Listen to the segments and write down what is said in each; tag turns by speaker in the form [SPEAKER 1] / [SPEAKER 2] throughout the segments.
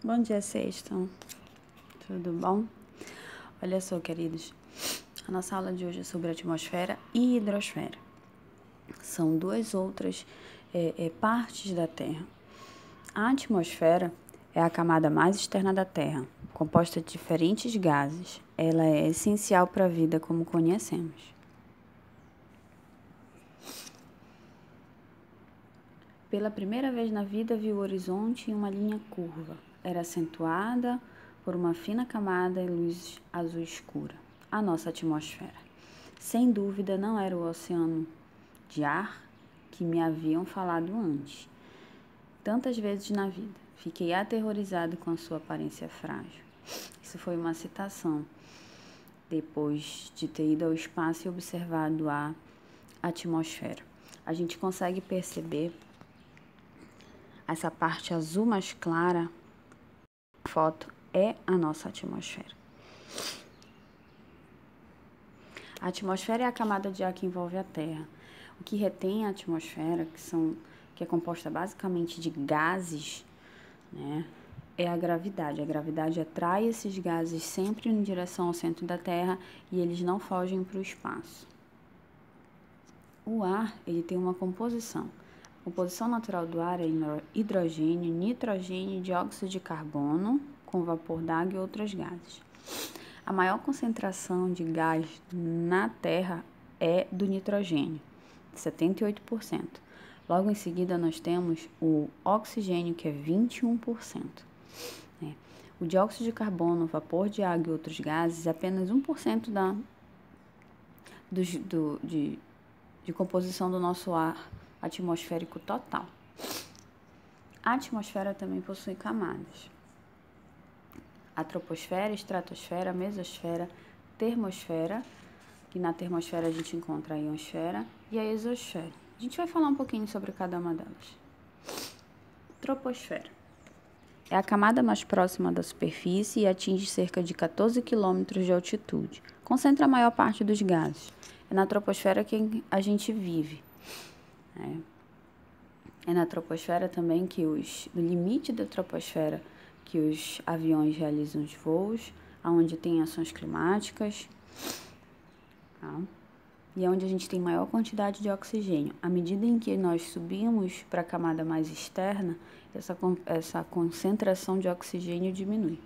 [SPEAKER 1] Bom dia, sexto. Tudo bom? Olha só, queridos, a nossa aula de hoje é sobre atmosfera e hidrosfera. São duas outras partes da Terra. A atmosfera é a camada mais externa da Terra, composta de diferentes gases. Ela é essencial para a vida como conhecemos. Pela primeira vez na vida, vi o horizonte em uma linha curva. Era acentuada por uma fina camada de luz azul escura. A nossa atmosfera. Sem dúvida, não era o oceano de ar que me haviam falado antes. Tantas vezes na vida. Fiquei aterrorizado com a sua aparência frágil. Isso foi uma citação. Depois de ter ido ao espaço e observado a atmosfera. A gente consegue perceber essa parte azul mais clara, a foto é a nossa atmosfera. A atmosfera é a camada de ar que envolve a Terra. O que retém a atmosfera, que é composta basicamente de gases, né, é a gravidade. A gravidade atrai esses gases sempre em direção ao centro da Terra e eles não fogem para o espaço. O ar, ele tem uma composição. A composição natural do ar é hidrogênio, nitrogênio e dióxido de carbono, com vapor d'água e outros gases. A maior concentração de gás na Terra é do nitrogênio, 78%. Logo em seguida, nós temos o oxigênio, que é 21%. O dióxido de carbono, vapor de água e outros gases é apenas 1% de composição do nosso ar atmosférico total. A atmosfera também possui camadas. A troposfera, estratosfera, mesosfera, termosfera, que na termosfera a gente encontra a ionosfera, e a exosfera. A gente vai falar um pouquinho sobre cada uma delas. Troposfera. É a camada mais próxima da superfície e atinge cerca de 14 quilômetros de altitude. Concentra a maior parte dos gases. É na troposfera que a gente vive. É na troposfera também que no limite da troposfera que os aviões realizam os voos, onde tem ações climáticas, tá? E é onde a gente tem maior quantidade de oxigênio. À medida em que nós subimos para a camada mais externa, essa concentração de oxigênio diminui.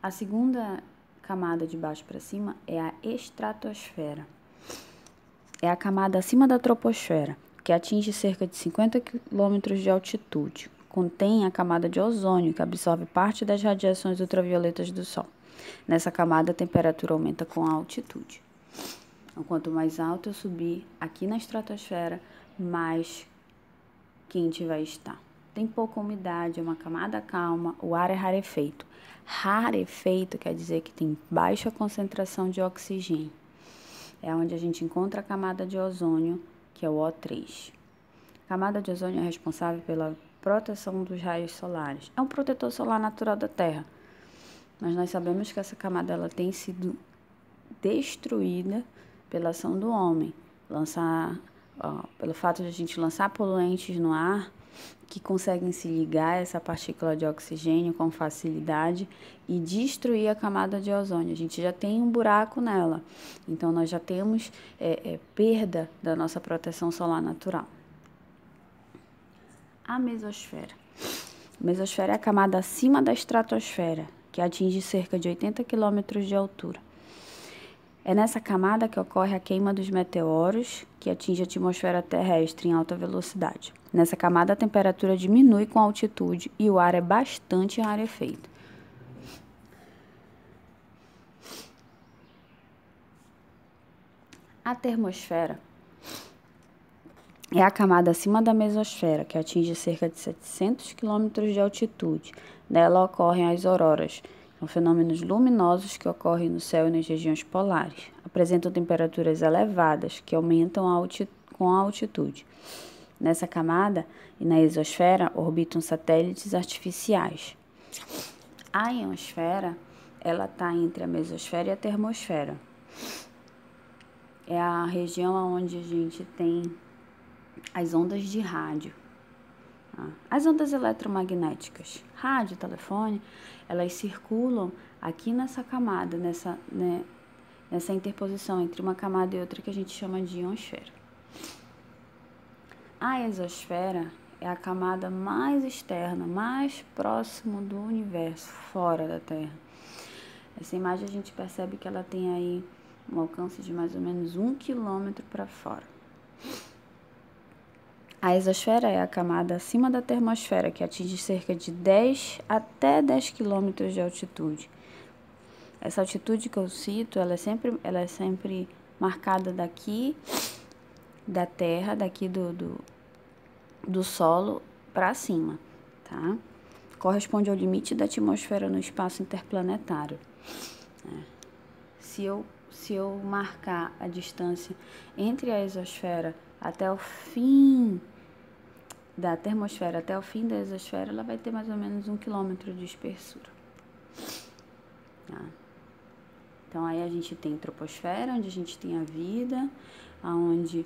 [SPEAKER 1] A segunda camada de baixo para cima é a estratosfera. É a camada acima da troposfera, que atinge cerca de 50 quilômetros de altitude. Contém a camada de ozônio, que absorve parte das radiações ultravioletas do Sol. Nessa camada, a temperatura aumenta com a altitude. Então, quanto mais alto eu subir aqui na estratosfera, mais quente vai estar. Tem pouca umidade, é uma camada calma, o ar é rarefeito. Rarefeito quer dizer que tem baixa concentração de oxigênio. É onde a gente encontra a camada de ozônio, que é o O3. A camada de ozônio é responsável pela proteção dos raios solares. É um protetor solar natural da Terra. Mas nós sabemos que essa camada ela tem sido destruída pela ação do homem. Pelo fato de a gente lançar poluentes no ar, que conseguem se ligar a essa partícula de oxigênio com facilidade e destruir a camada de ozônio. A gente já tem um buraco nela, então nós já temos perda da nossa proteção solar natural. A mesosfera. A mesosfera é a camada acima da estratosfera, que atinge cerca de 80 quilômetros de altura. É nessa camada que ocorre a queima dos meteoros, que atinge a atmosfera terrestre em alta velocidade. Nessa camada, a temperatura diminui com a altitude e o ar é bastante rarefeito. A termosfera é a camada acima da mesosfera, que atinge cerca de 700 quilômetros de altitude. Nela ocorrem as auroras. São fenômenos luminosos que ocorrem no céu e nas regiões polares. Apresentam temperaturas elevadas que aumentam com a altitude. Nessa camada e na exosfera orbitam satélites artificiais. A ionosfera, ela está entre a mesosfera e a termosfera. É a região onde a gente tem as ondas de rádio. As ondas eletromagnéticas, rádio, telefone, elas circulam aqui nessa camada, nessa interposição entre uma camada e outra que a gente chama de ionosfera. A exosfera é a camada mais externa, mais próximo do universo, fora da Terra. Essa imagem a gente percebe que ela tem aí um alcance de mais ou menos 1 quilômetro para fora. A exosfera é a camada acima da termosfera, que atinge cerca de 10 até 10 quilômetros de altitude. Essa altitude que eu cito, ela é sempre marcada daqui da Terra, daqui do solo para cima, tá? Corresponde ao limite da atmosfera no espaço interplanetário. Se eu marcar a distância entre a exosfera até o fim da termosfera até o fim da exosfera, ela vai ter mais ou menos 1 quilômetro de espessura. Tá? Então, aí a gente tem a troposfera, onde a gente tem a vida, onde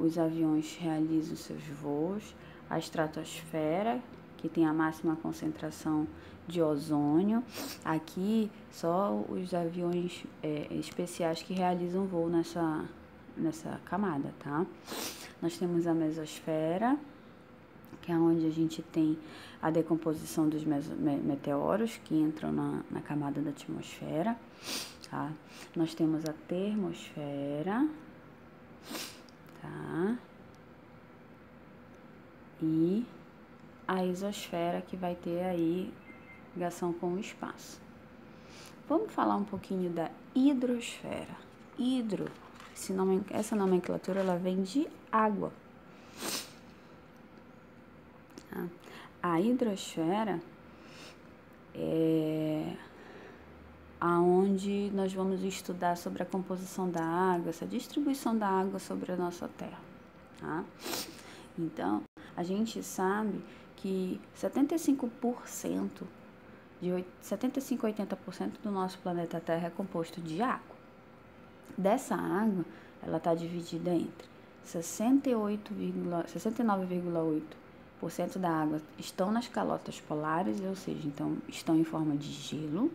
[SPEAKER 1] os aviões realizam seus voos, a estratosfera, que tem a máxima concentração de ozônio. Aqui, só os aviões especiais que realizam voo nessa camada, tá? Nós temos a mesosfera, que é onde a gente tem a decomposição dos meteoros que entram na camada da atmosfera, tá? Nós temos a termosfera, tá? E a exosfera, que vai ter aí ligação com o espaço. Vamos falar um pouquinho da hidrosfera. Essa nomenclatura, ela vem de água. A hidrosfera é aonde nós vamos estudar sobre a composição da água, essa distribuição da água sobre a nossa Terra, tá? Então, a gente sabe que 75% a 80% do nosso planeta Terra é composto de água. Dessa água, ela está dividida entre 69,8% da água estão nas calotas polares, ou seja, então estão em forma de gelo.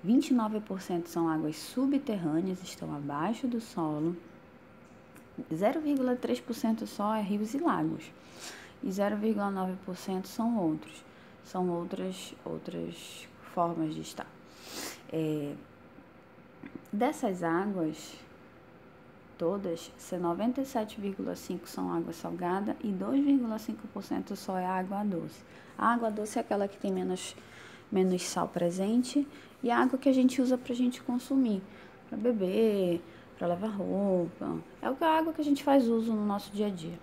[SPEAKER 1] 29% são águas subterrâneas, estão abaixo do solo. 0,3% só é rios e lagos. E 0,9% são outras formas de estar. Dessas águas todas, 97,5% são água salgada e 2,5% só é água doce. A água doce é aquela que tem menos sal presente e a água que a gente usa para a gente consumir, para beber, para lavar roupa. É a água que a gente faz uso no nosso dia a dia.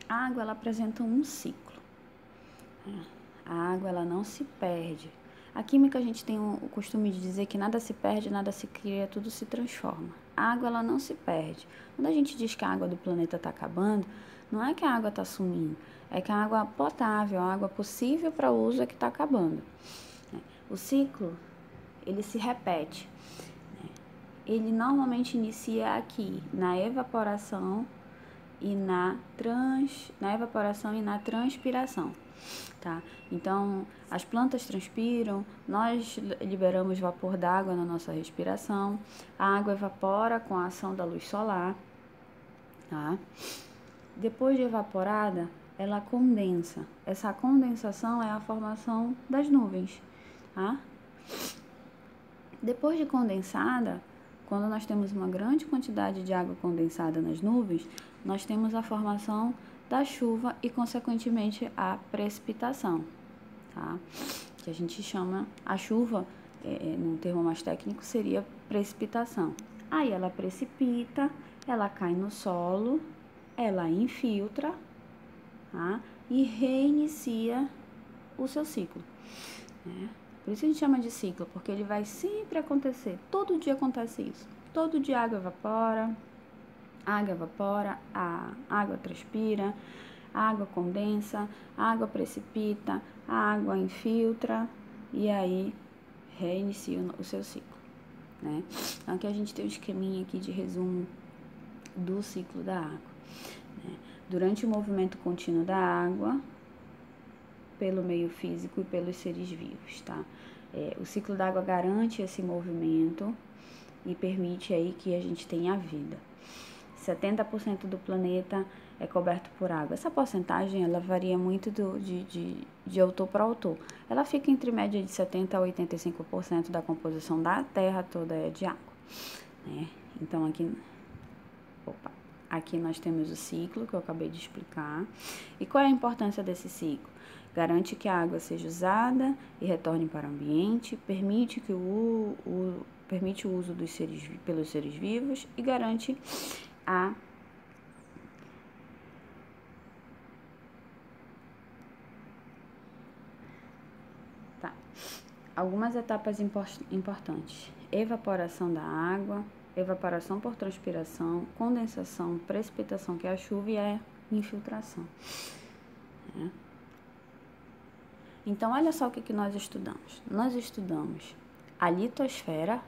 [SPEAKER 1] A água, ela apresenta um ciclo. A água, ela não se perde. A química, a gente tem o costume de dizer que nada se perde, nada se cria, tudo se transforma. A água, ela não se perde. Quando a gente diz que a água do planeta está acabando, não é que a água está sumindo, é que a água potável, a água possível para uso é que está acabando. O ciclo, ele se repete. Ele normalmente inicia aqui, na evaporação e na transpiração. Tá? Então, as plantas transpiram, nós liberamos vapor d'água na nossa respiração, a água evapora com a ação da luz solar, tá? Depois de evaporada, ela condensa. Essa condensação é a formação das nuvens, tá? Depois de condensada, quando nós temos uma grande quantidade de água condensada nas nuvens, nós temos a formação da chuva e, consequentemente, a precipitação, tá? Que a gente chama a chuva, num termo mais técnico, seria precipitação. Aí ela precipita, ela cai no solo, ela infiltra, tá? E reinicia o seu ciclo, né? Por isso a gente chama de ciclo, porque ele vai sempre acontecer, todo dia acontece isso. Todo dia a água evapora, a água transpira, a água condensa, a água precipita, a água infiltra e aí reinicia o seu ciclo, né? Então aqui a gente tem um esqueminha aqui de resumo do ciclo da água. né? Durante o movimento contínuo da água, pelo meio físico e pelos seres vivos, tá? O ciclo da água garante esse movimento e permite aí que a gente tenha vida. 70% do planeta é coberto por água. Essa porcentagem, ela varia muito de autor para autor. Ela fica entre média de 70% a 85% da composição da Terra toda é de água, né? Então, aqui nós temos o ciclo que eu acabei de explicar. E qual é a importância desse ciclo? Garante que a água seja usada e retorne para o ambiente, permite o uso pelos seres vivos e garante a algumas etapas importantes: evaporação da água, evaporação por transpiração, condensação, precipitação, que é a chuva, e a infiltração, né? Então, olha só o que nós estudamos. Nós estudamos a litosfera,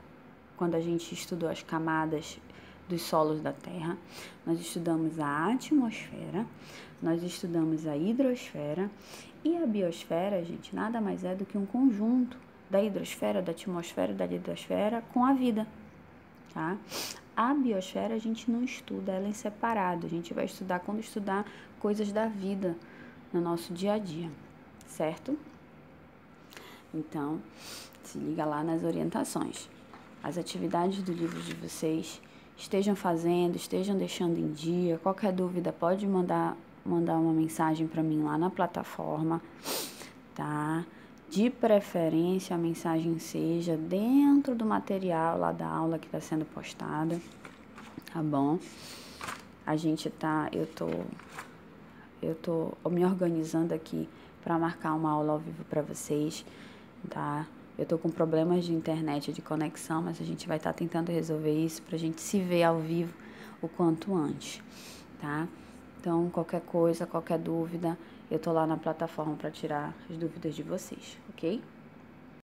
[SPEAKER 1] quando a gente estudou as camadas dos solos da Terra. Nós estudamos a atmosfera, nós estudamos a hidrosfera, e a biosfera, gente, nada mais é do que um conjunto da hidrosfera, da atmosfera e da litosfera com a vida, tá? A biosfera a gente não estuda ela em separado, a gente vai estudar quando estudar coisas da vida no nosso dia a dia, certo? Então, se liga lá nas orientações. As atividades do livro de vocês estejam fazendo, estejam deixando em dia. Qualquer dúvida pode mandar uma mensagem para mim lá na plataforma, tá? De preferência, a mensagem seja dentro do material lá da aula que está sendo postada, tá bom? Eu tô me organizando aqui para marcar uma aula ao vivo para vocês, tá? Eu tô com problemas de internet, de conexão, mas a gente vai estar tentando resolver isso pra gente se ver ao vivo o quanto antes, tá? Então, qualquer coisa, qualquer dúvida, eu tô lá na plataforma para tirar as dúvidas de vocês, ok?